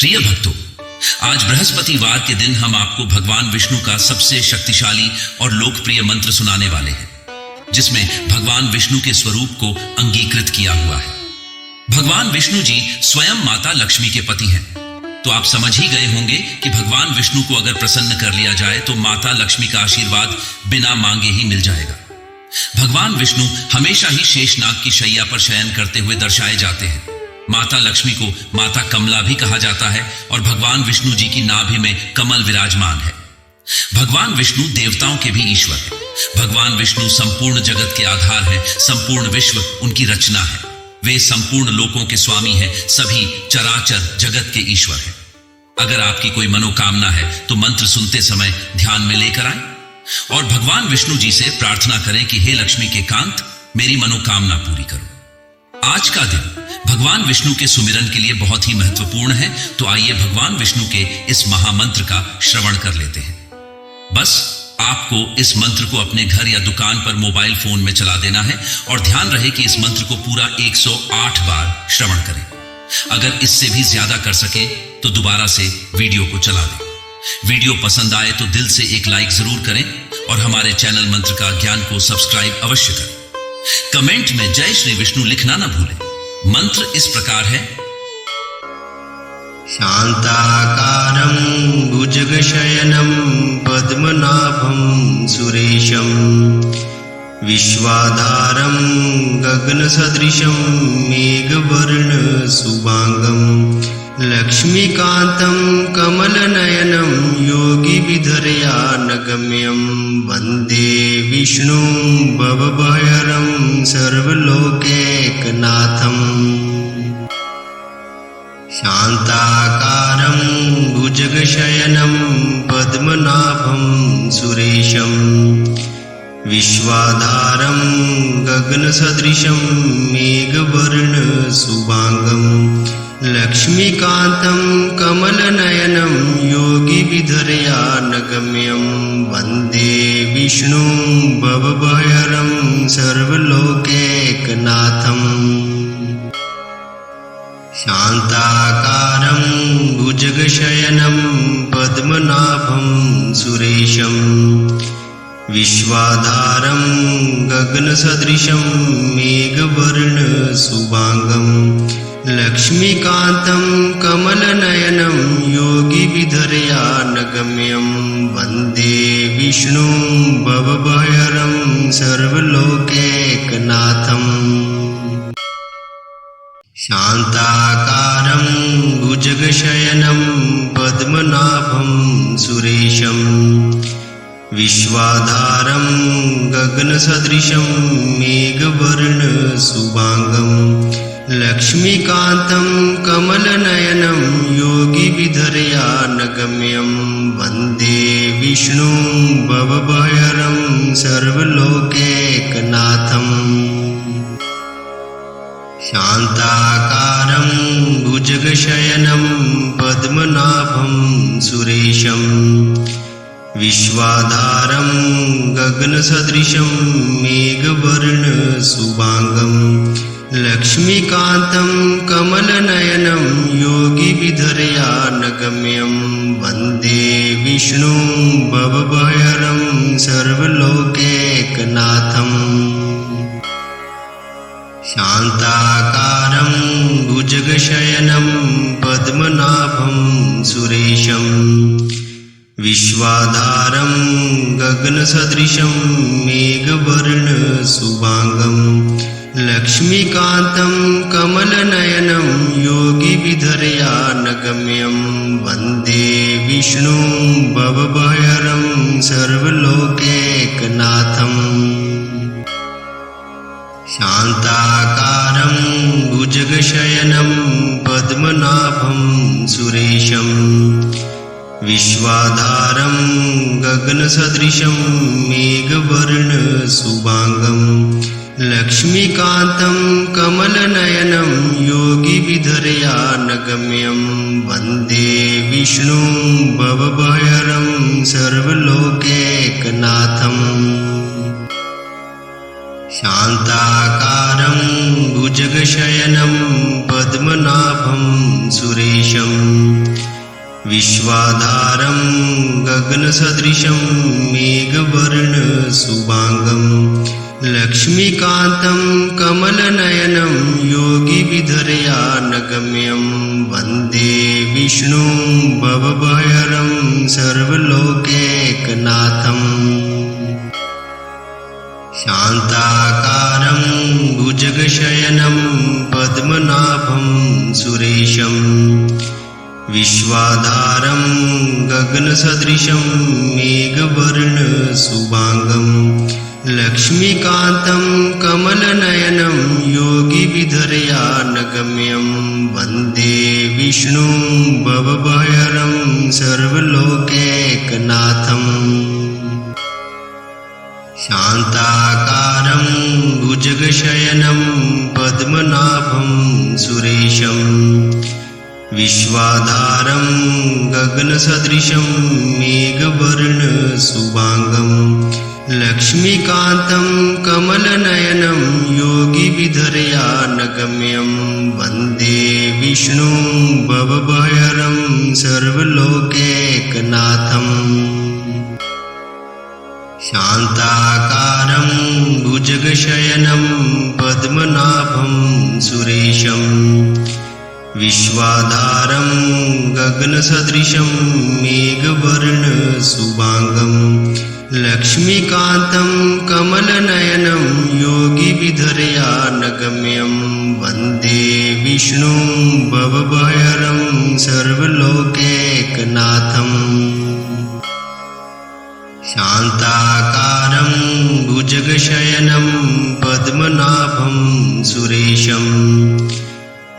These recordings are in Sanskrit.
प्रिय भक्तों, आज बृहस्पतिवार के दिन हम आपको भगवान विष्णु का सबसे शक्तिशाली और लोकप्रिय मंत्र सुनाने वाले हैं, जिसमें भगवान विष्णु के स्वरूप को अंगीकृत किया हुआ है। भगवान विष्णु जी स्वयं माता लक्ष्मी के पति हैं, तो आप समझ ही गए होंगे कि भगवान विष्णु को अगर प्रसन्न कर लिया जाए तो माता लक्ष्मी का आशीर्वाद बिना मांगे ही मिल जाएगा। भगवान विष्णु हमेशा ही शेषनाग की शैया पर शयन करते हुए दर्शाए जाते हैं। माता लक्ष्मी को माता कमला भी कहा जाता है और भगवान विष्णु जी की नाभि में कमल विराजमान है। भगवान विष्णु देवताओं के भी ईश्वर हैं। भगवान विष्णु संपूर्ण जगत के आधार हैं। संपूर्ण विश्व उनकी रचना है। वे संपूर्ण लोकों के स्वामी हैं। सभी चराचर जगत के ईश्वर हैं। अगर आपकी कोई मनोकामना है तो मंत्र सुनते समय ध्यान में लेकर आए और भगवान विष्णु जी से प्रार्थना करें कि हे लक्ष्मी के कांत, मेरी मनोकामना पूरी करो। आज का दिन भगवान विष्णु के सुमिरन के लिए बहुत ही महत्वपूर्ण है, तो आइए भगवान विष्णु के इस महामंत्र का श्रवण कर लेते हैं। बस आपको इस मंत्र को अपने घर या दुकान पर मोबाइल फोन में चला देना है और ध्यान रहे कि इस मंत्र को पूरा 108 बार श्रवण करें। अगर इससे भी ज्यादा कर सके तो दोबारा से वीडियो को चला दें। वीडियो पसंद आए तो दिल से एक लाइक जरूर करें और हमारे चैनल मंत्र का ज्ञान को सब्सक्राइब अवश्य करें। कमेंट में जय श्री विष्णु लिखना न भूलें। मंत्र इस प्रकार है। शांताकारं भुजगशयनं पद्मनाभं सुरेशं विश्वाधारं गगनसदृशं मेघवर्ण शुभांगं लक्ष्मीकान्तं कमलनयनं योगिविधर्यानगम्यं वन्दे विष्णुं भवभयहरं सर्वलोकैकनाथम्। शांताकारं भुजगशयनं पद्मनाभं सुरेशं विश्वाधारं गगनसदृशं मेघवर्ण शुभांगं लक्ष्मीकान्तं कमलनयनं योगिविधर्यानगम्यं वन्दे विष्णुं भवभयहरं सर्वलोकैकनाथम्। शांताकारं भुजगशयनं पद्मनाभं सुरेशं विश्वाधारं गगनसदृशं मेघवर्ण शुभांगं लक्ष्मीकान्तं कमलनयनं योगिविधर्यानगम्यं वन्दे विष्णुं भवभयहरं सर्वलोकैकनाथम्। शांताकारं भुजगशयनं पद्मनाभं सुरेशं विश्वाधारं गगनसदृशं मेघवर्ण शुभांगं लक्ष्मीकान्तं कमलनयनं योगिविधर्यानगम्यं वन्दे विष्णुं भवभयहरं सर्वलोकैकनाथम्। शांताकारं भुजगशयनं पद्मनाभं सुरेशं विश्वाधारं गगनसदृशं मेघवर्ण शुभांगं लक्ष्मीकान्तं कमलनयनं योगिविधर्यानगम्यं वन्दे विष्णुं भवभयहरं सर्वलोकैकनाथम्। शांताकारं भुजगशयनं पद्मनाभं सुरेशं विश्वाधारं गगनसदृशं मेघवर्ण शुभांगं लक्ष्मीकान्तं कमलनयनं योगिविधर्यानगम्यं वन्दे विष्णुं भवभयहरं सर्वलोकैकनाथम्। शांताकारं भुजगशयनं पद्मनाभं सुरेशं विश्वाधारं गगनसदृशं मेघवर्ण शुभांगं लक्ष्मीकान्तं कमलनयनं योगिविधर्यानगम्यं वन्दे विष्णुं भवभयहरं सर्वलोकैकनाथम्। शान्ताकारं भुजगशयनं पद्मनाभं सुरेशं विश्वाधारं गगनसदृशं मेघवर्णशुभांगं लक्ष्मीकान्तं कमलनयनं योगिविधर्यानगम्यं वन्दे विष्णुं भवभयहरं सर्वलोकैकनाथम् शान्ताकारं भुजगशयनं पद्मनाभं सुरेशं विश्वाधारं गगनसदृशं मेघवर्णशुभांगं लक्ष्मीकान्तं कमलनयनं योगिविधर्यानगम्यं वन्दे विष्णुं भवभयहरं सर्वलोकैकनाथम् शान्ताकारं भुजगशयनं पद्मनाभं सुरेशं विश्वाधारं गगनसदृशं मेघवर्णशुभांगं लक्ष्मीकान्तं कमलनयनं योगिविधर्यानगम्यं वन्दे विष्णुं भवभयहरं सर्वलोकैकनाथम् शान्ताकारं भुजगशयनं पद्मनाभं सुरेशं विश्वाधारं गगनसदृशं मेघवर्णशुभांगं लक्ष्मीकान्तं कमलनयनं योगिविधर्यानगम्यं वन्दे विष्णुं भवभयहरं सर्वलोकैकनाथम् शान्ताकारं भुजगशयनं पद्मनाभं सुरेशं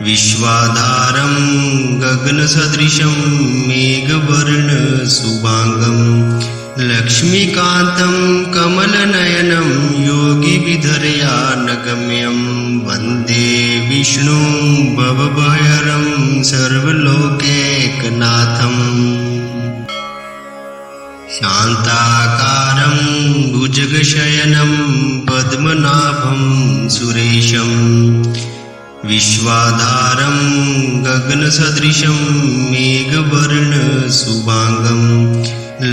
विश्वाधारं गगनसदृशं मेघवर्णशुभांगं लक्ष्मीकान्तं कमलनयनं योगिविधर्यानगम्यं वन्दे विष्णुं भवभयहरं सर्वलोकैकनाथम् शान्ताकारं भुजगशयनं पद्मनाभं सुरेशं विश्वाधारं गगनसदृशं मेघवर्णशुभांगं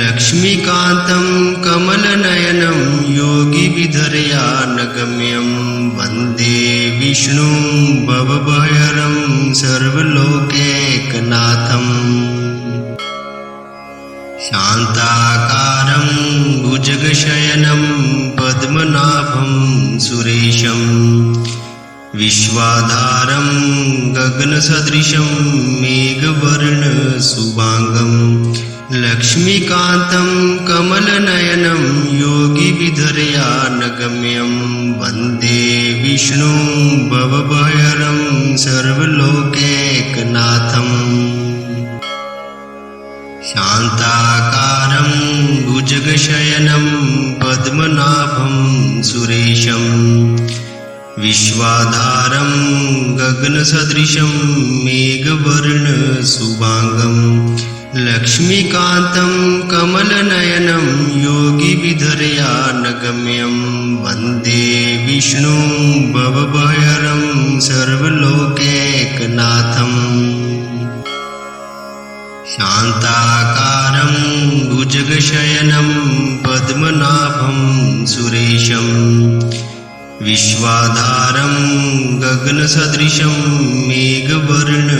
लक्ष्मीकान्तं कमलनयनं योगिविधर्यानगम्यं वन्दे विष्णुं भवभयहरं सर्वलोकैकनाथम् शान्ताकारं भुजगशयनं पद्मनाभं सुरेशं विश्वाधारं गगनसदृशं मेघवर्णशुभांगं लक्ष्मीकान्तं कमलनयनं योगिविधर्यानगम्यं वन्दे विष्णुं भवभयहरं सर्वलोकैकनाथम् शान्ताकारं भुजगशयनं पद्मनाभं सुरेशं विश्वाधारं गगनसदृशं मेघवर्णशुभांगं लक्ष्मीकान्तं कमलनयनं योगिविधर्यानगम्यं वन्दे विष्णुं भवभयहरं सर्वलोकैकनाथम् शान्ताकारं भुजगशयनं पद्मनाभं सुरेशं विश्वाधारं गगनसदृशं मेघवर्णशुभांगं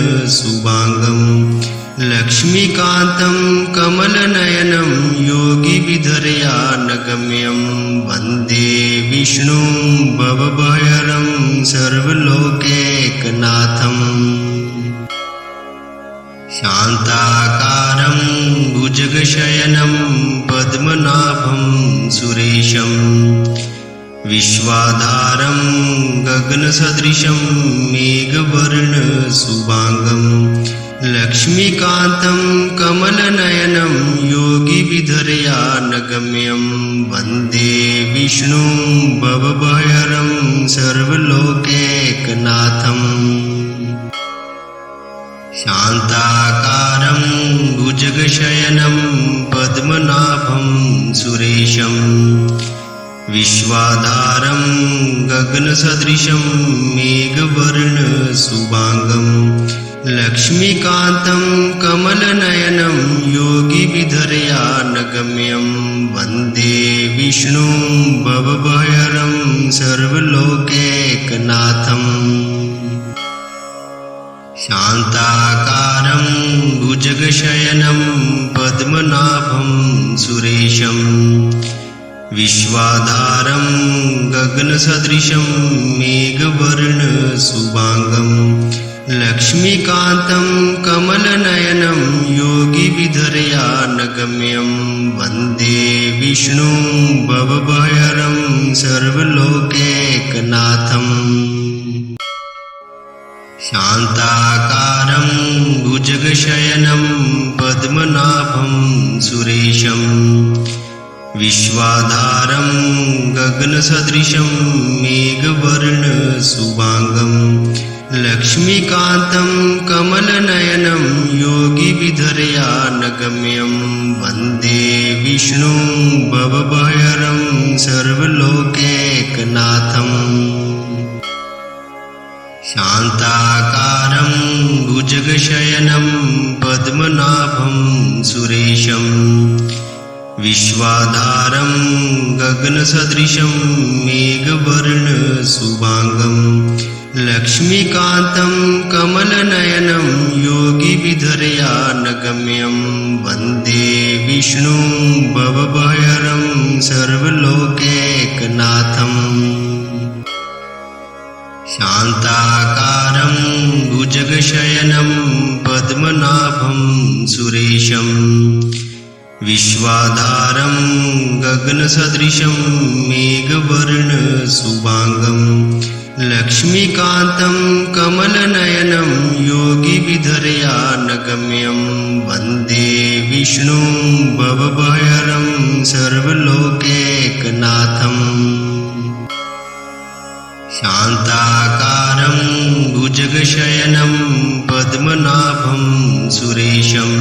लक्ष्मीकान्तं कमलनयनं योगिविधर्यानगम्यं वन्दे विष्णुं भवभयहरं सर्वलोकैकनाथम् शान्ताकारं भुजगशयनं पद्मनाभं सुरेशं विश्वाधारं गगनसदृशं मेघवर्णशुभांगं लक्ष्मीकान्तं कमलनयनं योगिविधर्यानगम्यं वन्दे विष्णुं भवभयहरं सर्वलोकैकनाथम् शान्ताकारं भुजगशयनं पद्मनाभं सुरेशं विश्वाधारं गगनसदृशं मेघवर्णशुभांगं लक्ष्मीकान्तं कमलनयनं योगिविधर्यानगम्यं वन्दे विष्णुं भवभयहरं सर्वलोकैकनाथम् शान्ताकारं भुजगशयनं पद्मनाभं सुरेशं विश्वाधारं गगनसदृशं मेघवर्णशुभांगं लक्ष्मीकान्तं कमलनयनं योगिविधर्यानगम्यं वन्दे विष्णुं भवभयहरं सर्वलोकैकनाथम् शान्ताकारं भुजगशयनं पद्मनाभं सुरेशं विश्वाधारं गगनसदृशं मेघवर्णशुभांगं लक्ष्मीकान्तं कमलनयनं योगिविधर्यानगम्यं वन्दे विष्णुं भवभयहरं सर्वलोकैकनाथम् शान्ताकारं भुजगशयनं पद्मनाभं सुरेशं विश्वाधारं गगनसदृशं मेघवर्णशुभांगं लक्ष्मीकान्तं कमलनयनं योगिविधर्यानगम्यं वन्दे विष्णुं भवभयहरं सर्वलोकैकनाथम् शान्ताकारं भुजगशयनं पद्मनाभं सुरेशं विश्वाधारं गगनसदृशं मेघवर्णशुभांगं लक्ष्मीकान्तं कमलनयनं योगिविधर्यानगम्यं वन्दे विष्णुं भवभयहरं सर्वलोकैकनाथम् शान्ताकारं भुजगशयनं पद्मनाभं सुरेशं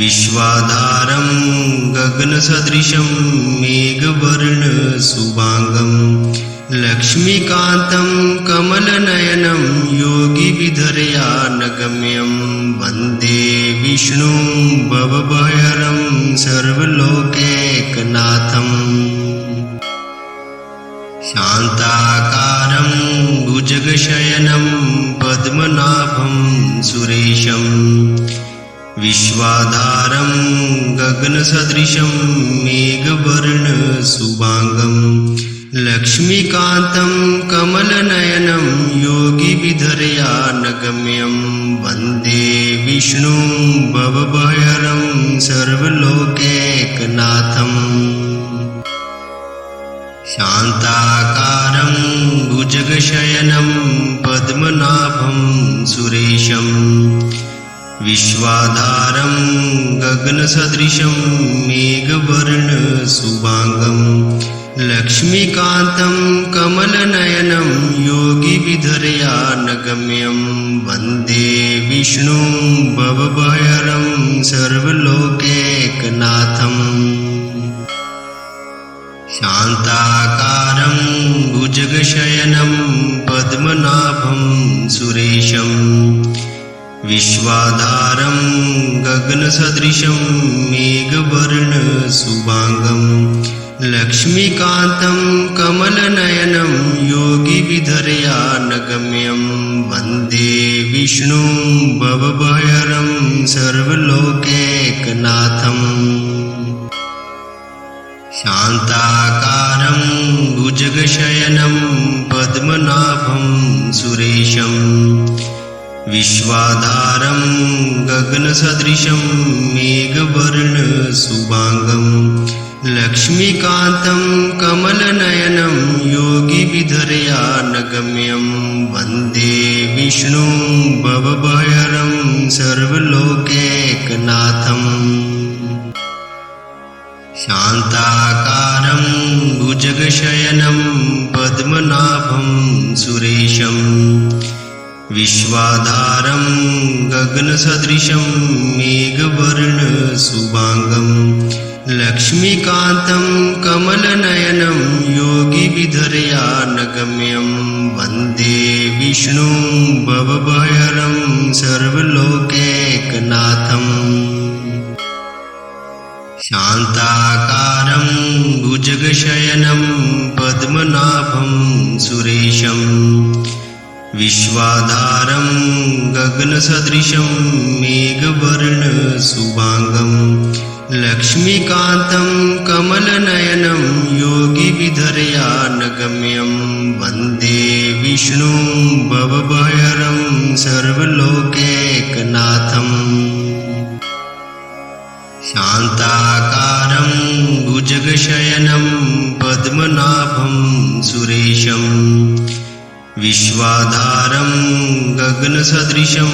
विश्वाधारं गगनसदृशं मेघवर्णशुभांगं लक्ष्मीकान्तं कमलनयनं योगिविधर्यानगम्यं वन्दे विष्णुं भवभयहरं सर्वलोकैकनाथम् शान्ताकारं भुजगशयनं पद्मनाभं सुरेशं विश्वाधारं गगनसदृशं मेघवर्णशुभांगं लक्ष्मीकान्तं कमलनयनं योगिविधर्यानगम्यं वन्दे विष्णुं भवभयहरं सर्वलोकैकनाथम् शान्ताकारं भुजगशयनं पद्मनाभं सुरेशं विश्वाधारं गगनसदृशं मेघवर्णशुभांगं लक्ष्मीकान्तं कमलनयनं योगिविधर्यानगम्यं वन्दे विष्णुं भवभयहरं सर्वलोकैकनाथम् शान्ताकारं भुजगशयनं पद्मनाभं सुरेशं विश्वाधारं गगनसदृशं मेघवर्णशुभांगं लक्ष्मीकान्तं कमलनयनं योगिविधर्यानगम्यं वन्दे विष्णुं भवभयहरं सर्वलोकैकनाथम् शान्ताकारं भुजगशयनं पद्मनाभं सुरेशं विश्वाधारं गगनसदृशं मेघवर्णशुभांगं लक्ष्मीकान्तं कमलनयनं योगिविधर्यानगम्यं वन्दे विष्णुं भवभयहरं सर्वलोकैकनाथम् शान्ताकारं भुजगशयनं पद्मनाभं सुरेशं विश्वाधारं गगनसदृशं मेघवर्णशुभांगं लक्ष्मीकान्तं कमलनयनं योगिविधर्यानगम्यं वन्दे विष्णुं भवभयहरं सर्वलोकैकनाथम् शान्ताकारं भुजगशयनं पद्मनाभं सुरेशं विश्वाधारं गगनसदृशं मेघवर्णशुभाङ्गं लक्ष्मीकान्तं कमलनयनं योगिविधर्यानगम्यं वन्दे विष्णुं भवभयहरं सर्वलोकैकनाथम् शान्ताकारं भुजगशयनं पद्मनाभं सुरेशं विश्वाधारं गगनसदृशं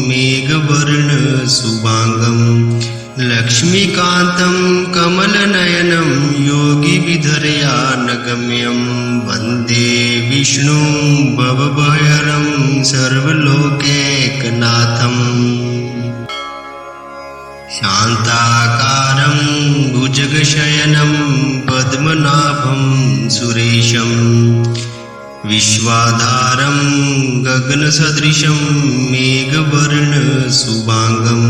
मेघवर्णशुभाङ्गं लक्ष्मीकान्तं कमलनयनं योगिविधर्यानगम्यं वन्दे विष्णुं भवभयहरं सर्वलोकैकनाथम् शान्ताकारं भुजगशयनं पद्मनाभं सुरेशं विश्वाधारं गगनसदृशं मेघवर्णशुभाङ्गं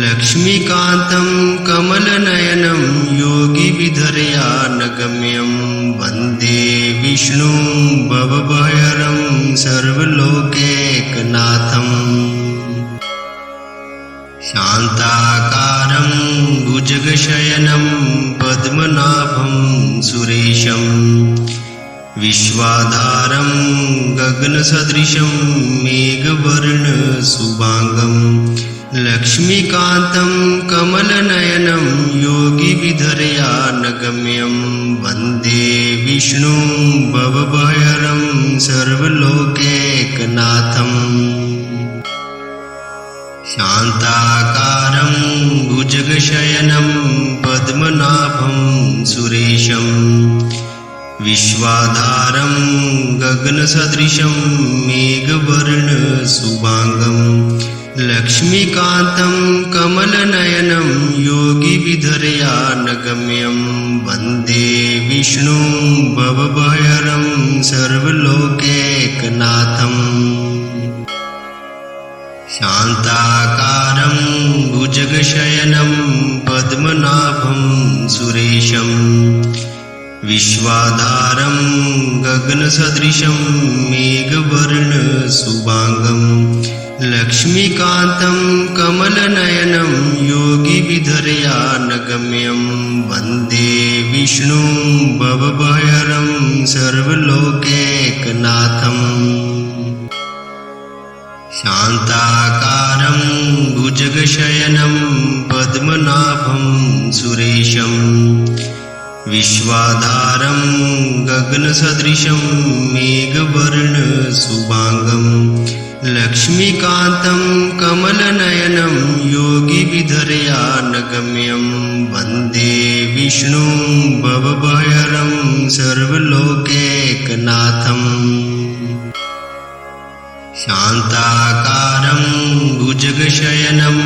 लक्ष्मीकान्तं कमलनयनं योगिविधर्यानगम्यं वन्दे विष्णुं भवभयहरं सर्वलोकैकनाथम् शान्ताकारं भुजगशयनं पद्मनाभं सुरेशं विश्वाधारं गगनसदृशं मेघवर्णशुभाङ्गं लक्ष्मीकान्तं कमलनयनं योगिविधर्यानगम्यं वन्दे विष्णुं भवभयहरं सर्वलोकैकनाथम् शान्ताकारं भुजगशयनं पद्मनाभं सुरेशं विश्वाधारं गगनसदृशं मेघवर्णशुभाङ्गं लक्ष्मीकान्तं कमलनयनं योगिविधर्यानगम्यं वन्दे विष्णुं भवभयहरं सर्वलोकैकनाथम् शान्ताकारं भुजगशयनं पद्मनाभं सुरेशं विश्वाधारं गगनसदृशं मेघवर्णशुभाङ्गं लक्ष्मीकान्तं कमलनयनं योगिविधर्यानगम्यं वन्दे विष्णुं भवभयहरं सर्वलोकैकनाथम् शान्ताकारं भुजगशयनं पद्मनाभं सुरेशं विश्वाधारं गगनसदृशं मेघवर्णशुभाङ्गं लक्ष्मीकान्तं कमलनयनं योगिविधर्यानगम्यं वन्दे विष्णुं भवभयहरं सर्वलोकैकनाथम् शान्ताकारं भुजगशयनं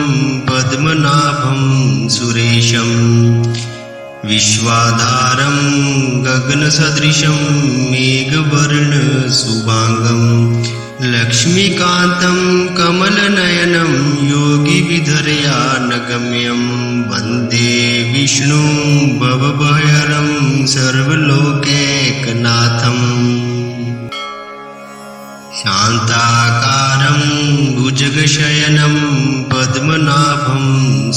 पद्मनाभं सुरेशं विश्वाधारं गगनसदृशं मेघवर्णशुभाङ्गं लक्ष्मीकान्तं कमलनयनं योगिविधर्यानगम्यं वन्दे विष्णुं भवभयहरं सर्वलोकैकनाथम् शान्ताकारं भुजगशयनं पद्मनाभं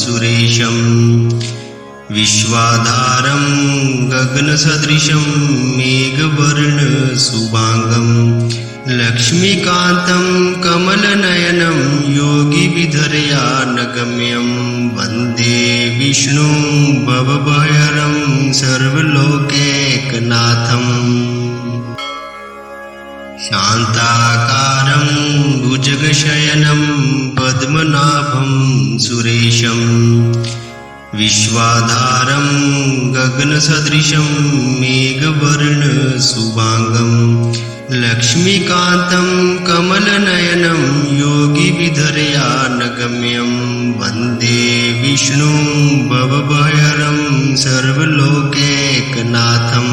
सुरेशं विश्वाधारं गगनसदृशं मेघवर्णशुभाङ्गं लक्ष्मीकान्तं कमलनयनं योगिविधर्यानगम्यं वन्दे विष्णुं भवभयहरं सर्वलोकैकनाथम् शान्ताकारं भुजगशयनं पद्मनाभं सुरेशं विश्वाधारं गगनसदृशं मेघवर्णशुभाङ्गं लक्ष्मीकान्तं कमलनयनं योगिविधर्यानगम्यं वन्दे विष्णुं भवभयहरं सर्वलोकैकनाथम्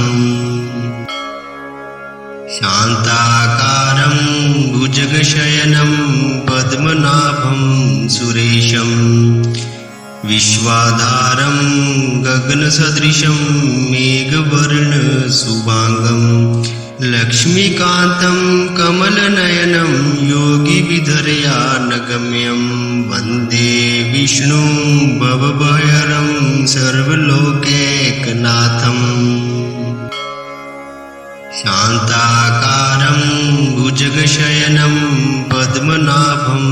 शान्ताकारं भुजगशयनं पद्मनाभं सुरेशं विश्वाधारं गगनसदृशं मेघवर्णशुभाङ्गं लक्ष्मीकान्तं कमलनयनं योगिविधर्यानगम्यं वन्दे विष्णुं भवभयहरं सर्वलोकैकनाथम् शान्ताकारं भुजगशयनं पद्मनाभं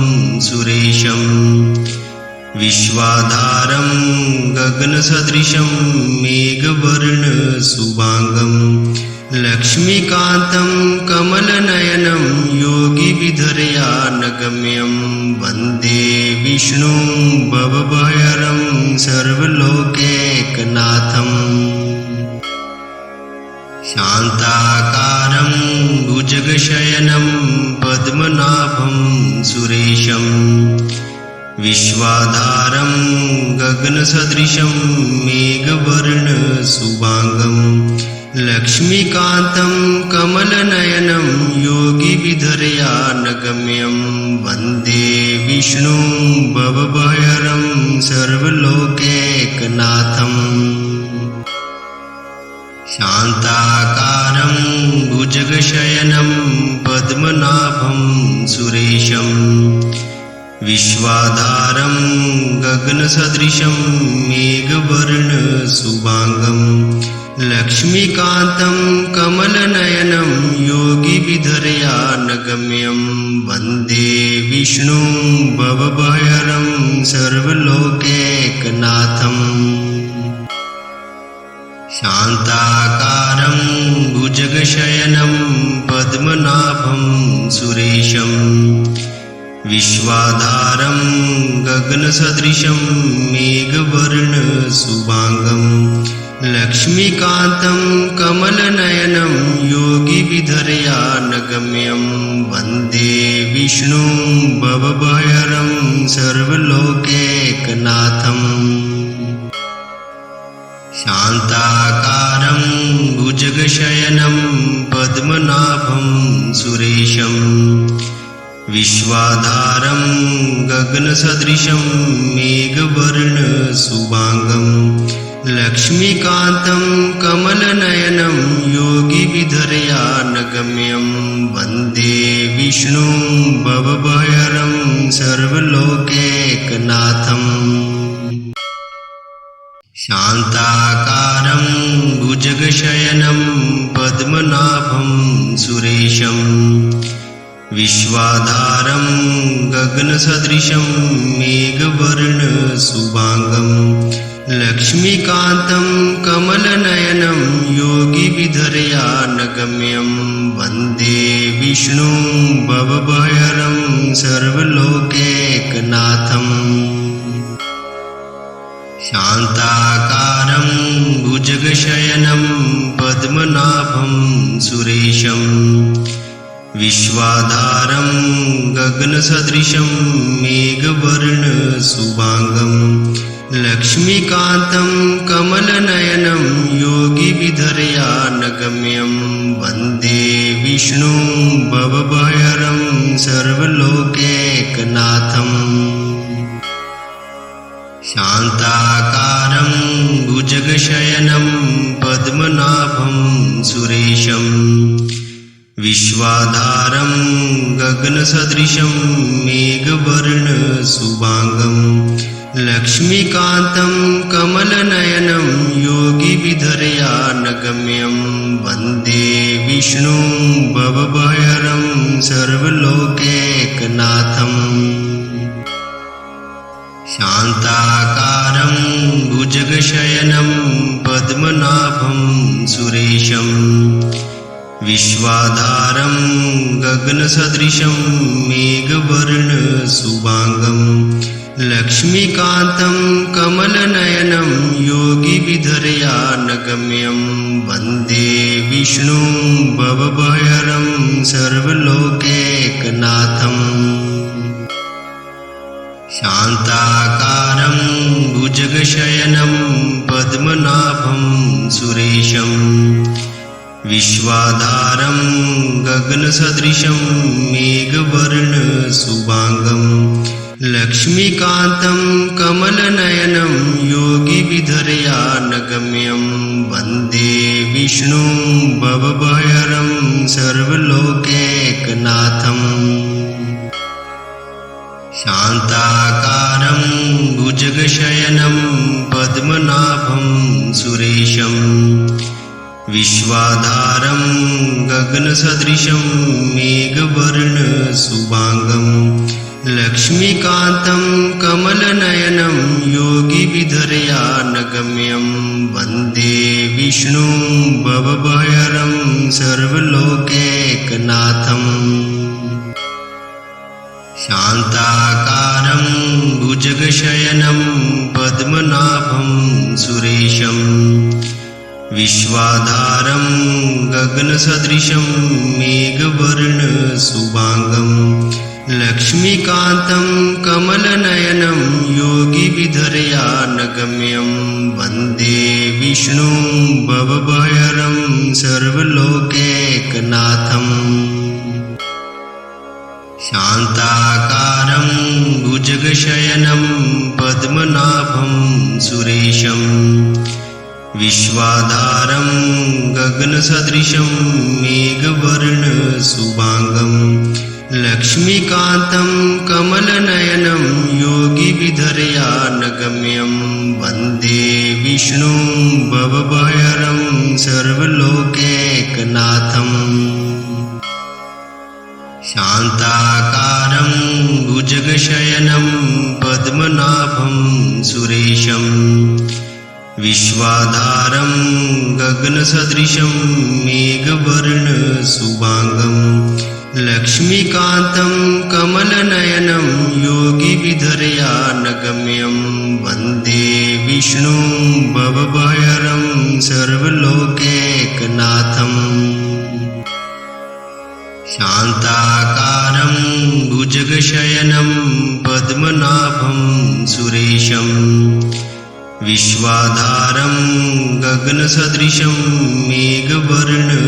सुरेशं विश्वाधारं गगनसदृशं मेघवर्णशुभाङ्गं लक्ष्मीकान्तं कमलनयनं योगिविधर्यानगम्यं वन्दे विष्णुं भवभयहरं सर्वलोकैकनाथम् शान्ताकारं भुजगशयनं पद्मनाभं सुरेशं विश्वाधारं गगनसदृशं मेघवर्णशुभाङ्गं लक्ष्मीकान्तं कमलनयनं योगिविधर्यानगम्यं वन्दे विष्णुं भवभयहरं सर्वलोकैकनाथम् शान्ताकारं भुजगशयनं पद्मनाभं सुरेशं विश्वाधारं गगनसदृशं मेघवर्णशुभाङ्गं लक्ष्मीकान्तं कमलनयनं योगिविधर्यानगम्यं वन्दे विष्णुं भवभयहरं सर्वलोकैकनाथम् शान्ताकारं भुजगशयनं पद्मनाभं सुरेशं विश्वाधारं गगनसदृशं मेघवर्णशुभाङ्गं लक्ष्मीकान्तं कमलनयनं योगिविधर्यानगम्यं वन्दे विष्णुं भवभयहरं सर्वलोकैकनाथम् शान्ताकारं भुजगशयनं पद्मनाभं सुरेशं विश्वाधारं गगनसदृशं मेघवर्णशुभाङ्गं लक्ष्मीकान्तं कमलनयनं योगिविधर्यानगम्यं वन्दे विष्णुं भवभयहरं सर्वलोकैकनाथम् शान्ताकारं भुजगशयनं पद्मनाभं सुरेशं विश्वाधारं गगनसदृशं मेघवर्णशुभाङ्गं लक्ष्मीकान्तं कमलनयनं योगिविधर्यानगम्यं वन्दे विष्णुं भवभयहरं सर्वलोकैकनाथम् शान्ताकारं भुजगशयनं पद्मनाभं सुरेशं विश्वाधारं गगनसदृशं मेघवर्णशुभाङ्गं लक्ष्मीकान्तं कमलनयनं योगिविधर्यानगम्यं वन्दे विष्णुं भवभयहरं सर्वलोकैकनाथम् शान्ताकारं भुजगशयनं पद्मनाभं सुरेशं विश्वाधारं गगनसदृशं मेघवर्णशुभाङ्गं लक्ष्मीकान्तं कमलनयनं योगिविधर्यानगम्यं वन्दे विष्णुं भवभयहरं सर्वलोकैकनाथम् शान्ताकारं भुजगशयनं पद्मनाभं सुरेशं विश्वाधारं गगनसदृशं मेघवर्णशुभाङ्गं लक्ष्मीकान्तं कमलनयनं योगिविधर्यानगम्यं वन्दे विष्णुं भवभयहरं सर्वलोकैकनाथम् शान्ताकारं भुजगशयनं पद्मनाभं सुरेशं विश्वाधारं गगनसदृशं मेघवर्णशुभाङ्गं लक्ष्मीकान्तं कमलनयनं योगिविधर्यानगम्यं वन्दे विष्णुं भवभयहरं सर्वलोकैकनाथम् शान्ताकारं भुजगशयनं पद्मनाभं सुरेशं विश्वाधारं गगनसदृशं मेघवर्णशुभाङ्गं लक्ष्मीकान्तं कमलनयनं योगिविधर्यानगम्यं वन्दे विष्णुं भवभयहरं सर्वलोकैकनाथम् शान्ताकारं भुजगशयनं पद्मनाभं सुरेशं विश्वाधारं गगनसदृशं मेघवर्णशुभाङ्गं लक्ष्मीकान्तं कमलनयनं योगिविधर्यानगम्यं वन्दे विष्णुं भवभयहरं सर्वलोकैकनाथम् शान्ताकारं भुजगशयनं पद्मनाभं सुरेशं विश्वाधारं गगनसदृशं मेघवर्णशुभाङ्गं लक्ष्मीकान्तं कमलनयनं योगिविधर्यानगम्यं वन्दे विष्णुं भवभयहरं सर्वलोकैकनाथम् शान्ताकारं भुजगशयनं पद्मनाभं सुरेशं विश्वाधारं गगनसदृशं मेघवर्णशुभाङ्गं लक्ष्मीकान्तं कमलनयनं योगिविधर्यानगम्यं वन्दे विष्णुं भवभयहरं सर्वलोकैकनाथम् शान्ताकारं भुजगशयनं पद्मनाभं सुरेशं विश्वाधारं गगनसदृशं मेघवर्णशुभाङ्गं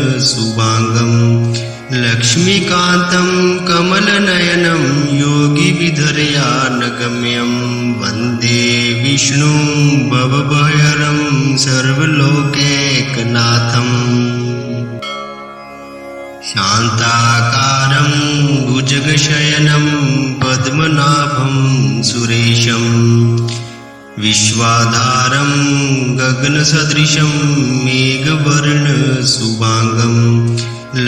लक्ष्मीकान्तं कमलनयनं योगिविधर्यानगम्यं वन्दे विष्णुं भवभयहरं सर्वलोकैकनाथम् शान्ताकारं भुजगशयनं पद्मनाभं सुरेशं विश्वाधारं गगनसदृशं मेघवर्णशुभाङ्गं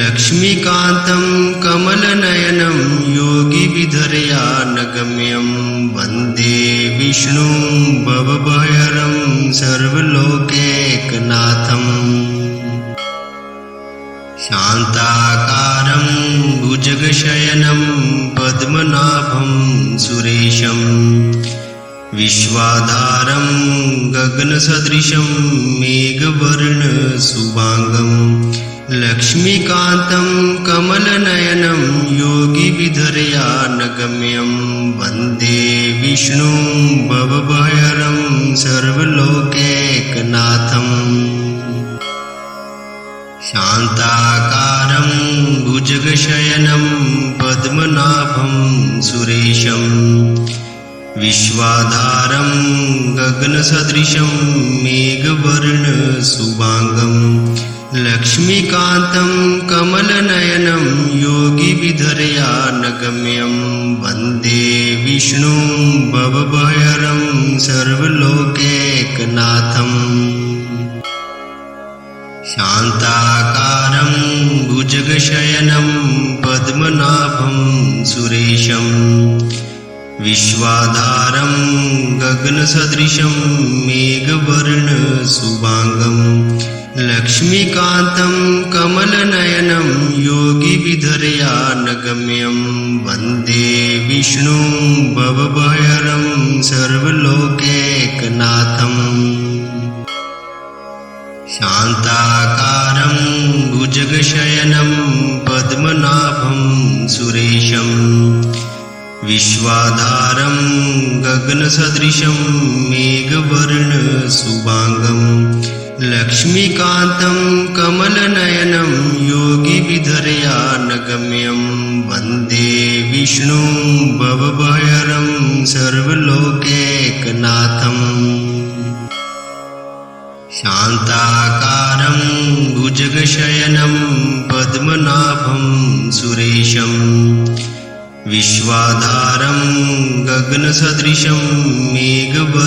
लक्ष्मीकान्तं कमलनयनं योगिविधर्यानगम्यं वन्दे विष्णुं भवभयहरं सर्वलोकैकनाथम् शान्ताकारं भुजगशयनं पद्मनाभं सुरेशं विश्वाधारं गगनसदृशं मेघवर्णशुभाङ्गं लक्ष्मीकान्तं कमलनयनं योगिविधर्यानगम्यं वन्दे विष्णुं भवभयहरं सर्वलोकैकनाथम् शान्ताकारं भुजगशयनं पद्मनाभं सुरेशं विश्वाधारं गगनसदृशं मेघवर्णशुभाङ्गं लक्ष्मीकान्तं कमलनयनं योगिविधर्यानगम्यं वन्दे विष्णुं भवभयहरं सर्वलोकैकनाथम् शान्ताकारं भुजगशयनं पद्मनाभं सुरेशं विश्वाधारं गगनसदृशं मेघवर्णशुभाङ्गं लक्ष्मीकान्तं कमलनयनं योगिविधर्यानगम्यं वन्दे विष्णुं भवभयहरं सर्वलोकैकनाथम् शान्ताकारं भुजगशयनं पद्मनाभं सुरेशं विश्वाधारं गगनसदृशं मेघवर्णशुभाङ्गं लक्ष्मीकान्तं कमलनयनं योगिविधर्यानगम्यं वन्दे विष्णुं भवभयहरं सर्वलोकैकनाथम् शान्ताकारं भुजगशयनं पद्मनाभं सुरेशं विश्वाधारं गगनसदृशं मेघवर्णशुभाङ्गं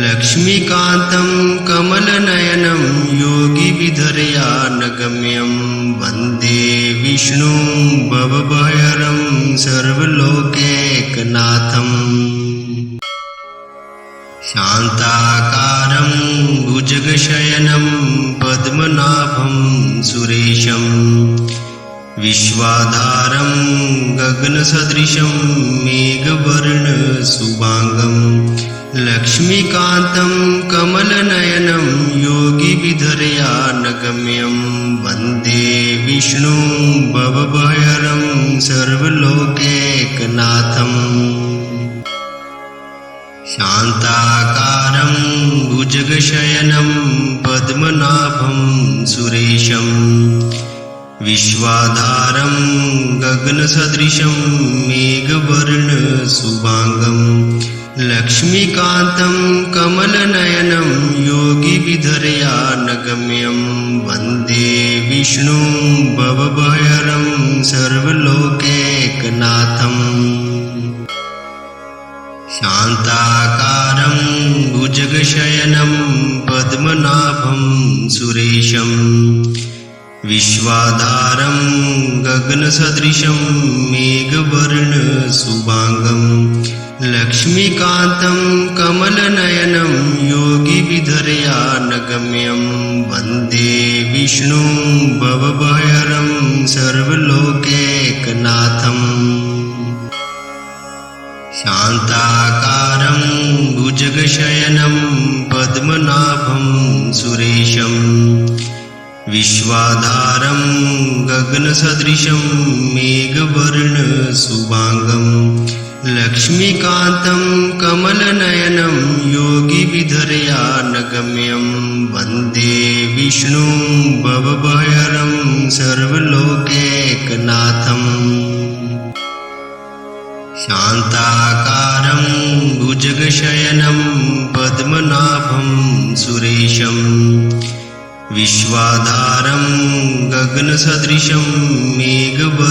लक्ष्मीकान्तं कमलनयनं योगिविधर्यानगम्यं वन्दे विष्णुं भवभयहरं सर्वलोकैकनाथम् शान्ताकारं भुजगशयनं पद्मनाभं सुरेशं विश्वाधारं गगनसदृशं मेघवर्णशुभाङ्गं लक्ष्मीकान्तं कमलनयनं योगिविधर्यानगम्यं वन्दे विष्णुं भवभयहरं सर्वलोकैकनाथम् शान्ताकारं भुजगशयनं पद्मनाभं सुरेशं विश्वाधारं गगनसदृशं मेघवर्णशुभाङ्गं लक्ष्मीकान्तं कमलनयनं योगिविधर्यानगम्यं वन्दे विष्णुं भवभयहरं सर्वलोकैकनाथम् शान्ताकारं भुजगशयनं पद्मनाभं सुरेशं विश्वाधारं गगनसदृशं मेघवर्णशुभाङ्गं लक्ष्मीकान्तं कमलनयनं योगिविधर्यानगम्यं वन्दे विष्णुं भवभयहरं सर्वलोकैकनाथम् शान्ताकारं भुजगशयनं पद्मनाभं सुरेशं विश्वाधारं गगनसदृशं मेघवर्णशुभाङ्गं लक्ष्मीकान्तं कमलनयनं योगिविधर्यानगम्यं वन्दे विष्णुं भवभयहरं सर्वलोकैकनाथम् शान्ताकारं भुजगशयनं पद्मनाभं सुरेशं विश्वाधारं गगनसदृशं मेघवर्णशुभाङ्गं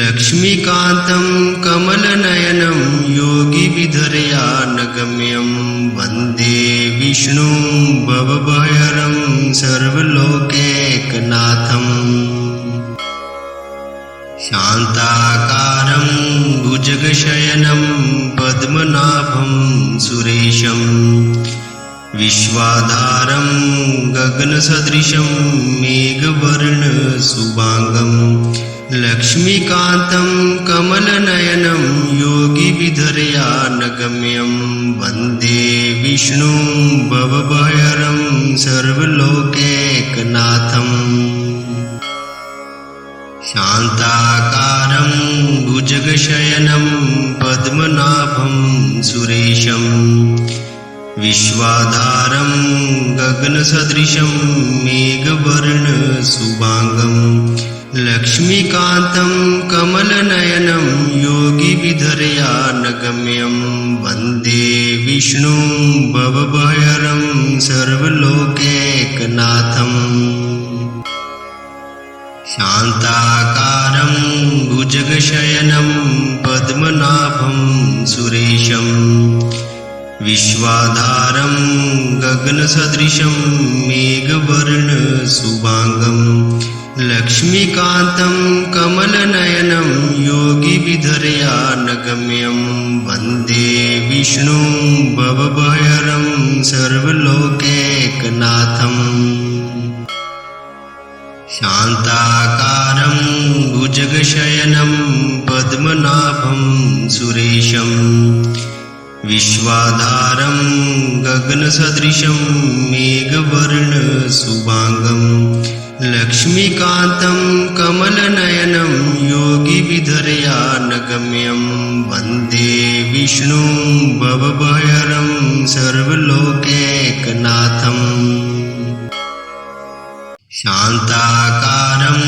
लक्ष्मीकान्तं कमलनयनं योगिविधर्यानगम्यं वन्दे विष्णुं भवभयहरं सर्वलोकैकनाथम् शान्ताकारं भुजगशयनं पद्मनाभं सुरेशं विश्वाधारं गगनसदृशं मेघवर्णशुभाङ्गं लक्ष्मीकान्तं कमलनयनं योगिविधर्यानगम्यं वन्दे विष्णुं भवभयहरं सर्वलोकैकनाथम् शान्ताकारं भुजगशयनं पद्मनाभं सुरेशं विश्वाधारं गगनसदृशं मेघवर्णशुभाङ्गं लक्ष्मीकान्तं कमलनयनं योगिविधर्यानगम्यं वन्दे विष्णुं भवभयहरं सर्वलोकैकनाथम् शान्ताकारं भुजगशयनं पद्मनाभं सुरेशं विश्वाधारं गगनसदृशं मेघवर्णशुभाङ्गं लक्ष्मीकान्तं कमलनयनं योगिविधर्यानगम्यं वन्दे विष्णुं भवभयहरं सर्वलोकैकनाथम् शान्ताकारं भुजगशयनं पद्मनाभं सुरेशं विश्वाधारं गगनसदृशं मेघवर्णशुभांगं लक्ष्मीकान्तं कमलनयनं योगिविधर्यानगम्यं वन्दे विष्णुं भवभयहरं सर्वलोकैकनाथम् शान्ताकारं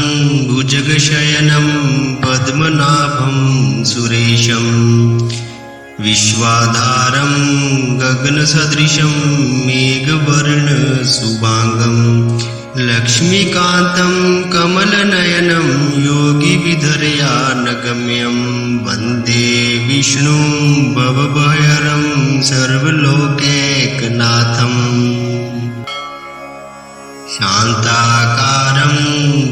भुजगशयनं पद्मनाभं सुरेशं विश्वाधारं गगनसदृशं मेघवर्णशुभांगं लक्ष्मीकान्तं कमलनयनं योगिविधर्यानगम्यं वन्दे विष्णुं भवभयहरं सर्वलोकैकनाथम् शान्ताकारं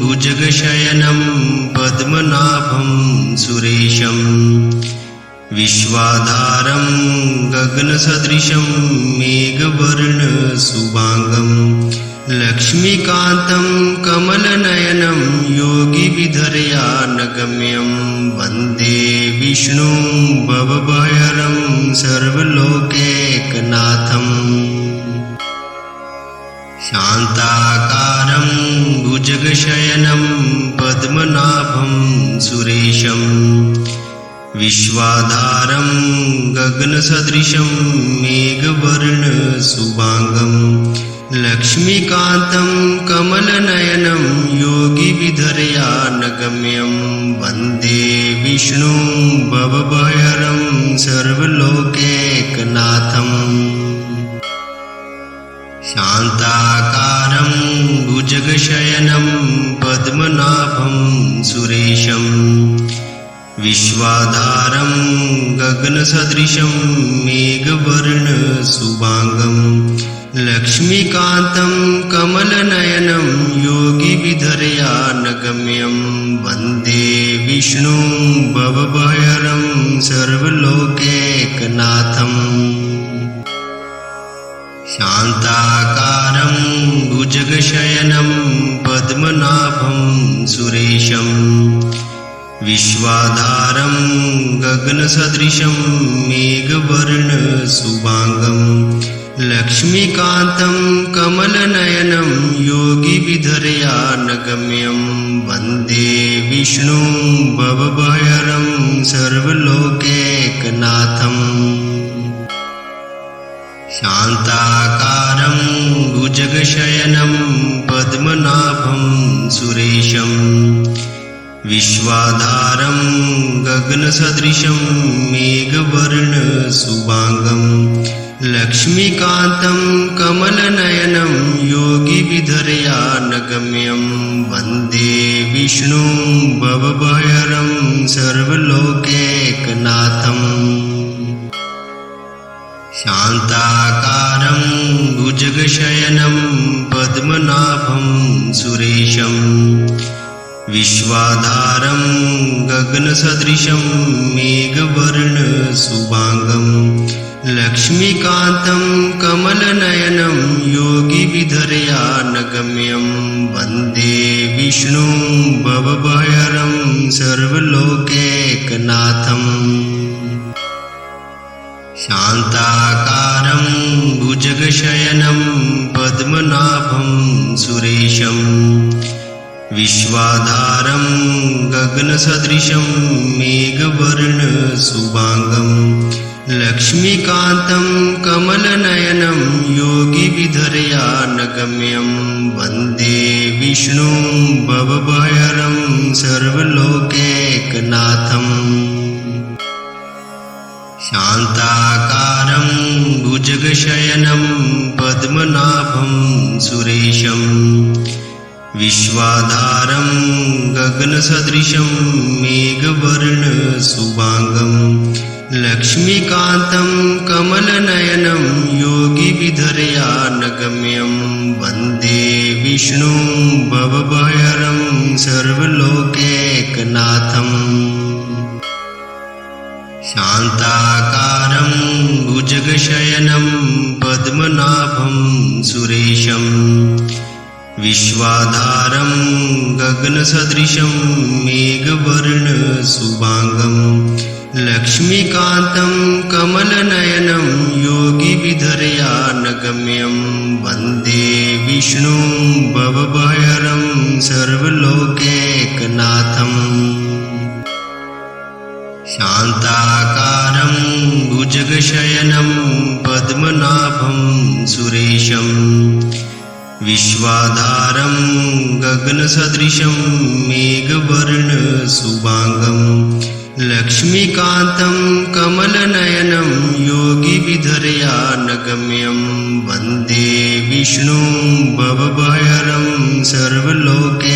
भुजगशयनं पद्मनाभं सुरेशं विश्वाधारं गगनसदृशं मेघवर्णशुभांगं लक्ष्मीकान्तं कमलनयनं योगिविधर्यानगम्यं वन्दे विष्णुं भवभयहरं सर्वलोकैकनाथम् शान्ताकारं भुजगशयनं पद्मनाभं सुरेशं विश्वाधारं गगनसदृशं मेघवर्णशुभांगं लक्ष्मीकान्तं कमलनयनं योगिविधर्यानगम्यं वन्दे विष्णुं भवभयहरं सर्वलोकैकनाथम् शान्ताकारं भुजगशयनं पद्मनाभं सुरेशं विश्वाधारं गगनसदृशं मेघवर्णशुभांगं लक्ष्मीकान्तं कमलनयनं योगिविधर्यानगम्यं वन्दे विष्णुं भवभयहरं सर्वलोकैकनाथम् शान्ताकारं भुजगशयनं पद्मनाभं सुरेशं विश्वाधारं गगनसदृशं मेघवर्णशुभांगं लक्ष्मीकान्तं कमलनयनं योगिविधर्यानगम्यं वन्दे विष्णुं भवभयहरं सर्वलोकैकनाथम् शान्ताकारं भुजगशयनं पद्मनाभं सुरेशं विश्वाधारं गगनसदृशं मेघवर्णशुभांगं लक्ष्मीकान्तं कमलनयनं योगिविधर्यानगम्यं वन्दे विष्णुं भवभयहरं सर्वलोकैकनाथम् शान्ताकारं भुजगशयनं पद्मनाभं सुरेशं विश्वाधारं गगनसदृशं मेघवर्णशुभांगं लक्ष्मीकान्तं कमलनयनं योगिविधर्यानगम्यं वन्दे विष्णुं भवभयहरं सर्वलोकैकनाथम् शान्ताकारं भुजगशयनं पद्मनाभं सुरेशं विश्वाधारं गगनसदृशं मेघवर्णशुभांगं लक्ष्मीकान्तं कमलनयनं योगिविधर्यानगम्यं वन्दे विष्णुं भवभयहरं सर्वलोकैकनाथम् शान्ताकारं भुजगशयनं पद्मनाभं सुरेशं विश्वाधारं गगनसदृशं मेघवर्णशुभांगं लक्ष्मीकान्तं कमलनयनं योगिविधर्यानगम्यं वन्दे विष्णुं भवभयहरं सर्वलोकैकनाथम् शान्ताकारं भुजगशयनं पद्मनाभं सुरेशं विश्वाधारं गगनसदृशं मेघवर्णशुभाङ्गं लक्ष्मीकान्तं कमलनयनं योगिविधर्यानगम्यं वन्दे विष्णुं भवभयहरं सर्वलोकैकनाथम् शान्ताकारं भुजगशयनं पद्मनाभं सुरेशं विश्वाधारं गगनसदृशं मेघवर्णशुभाङ्गं लक्ष्मीकान्तं कमलनयनं योगिविधर्यानगम्यं वन्दे विष्णुं भवभयहरं सर्वलोकैकनाथम्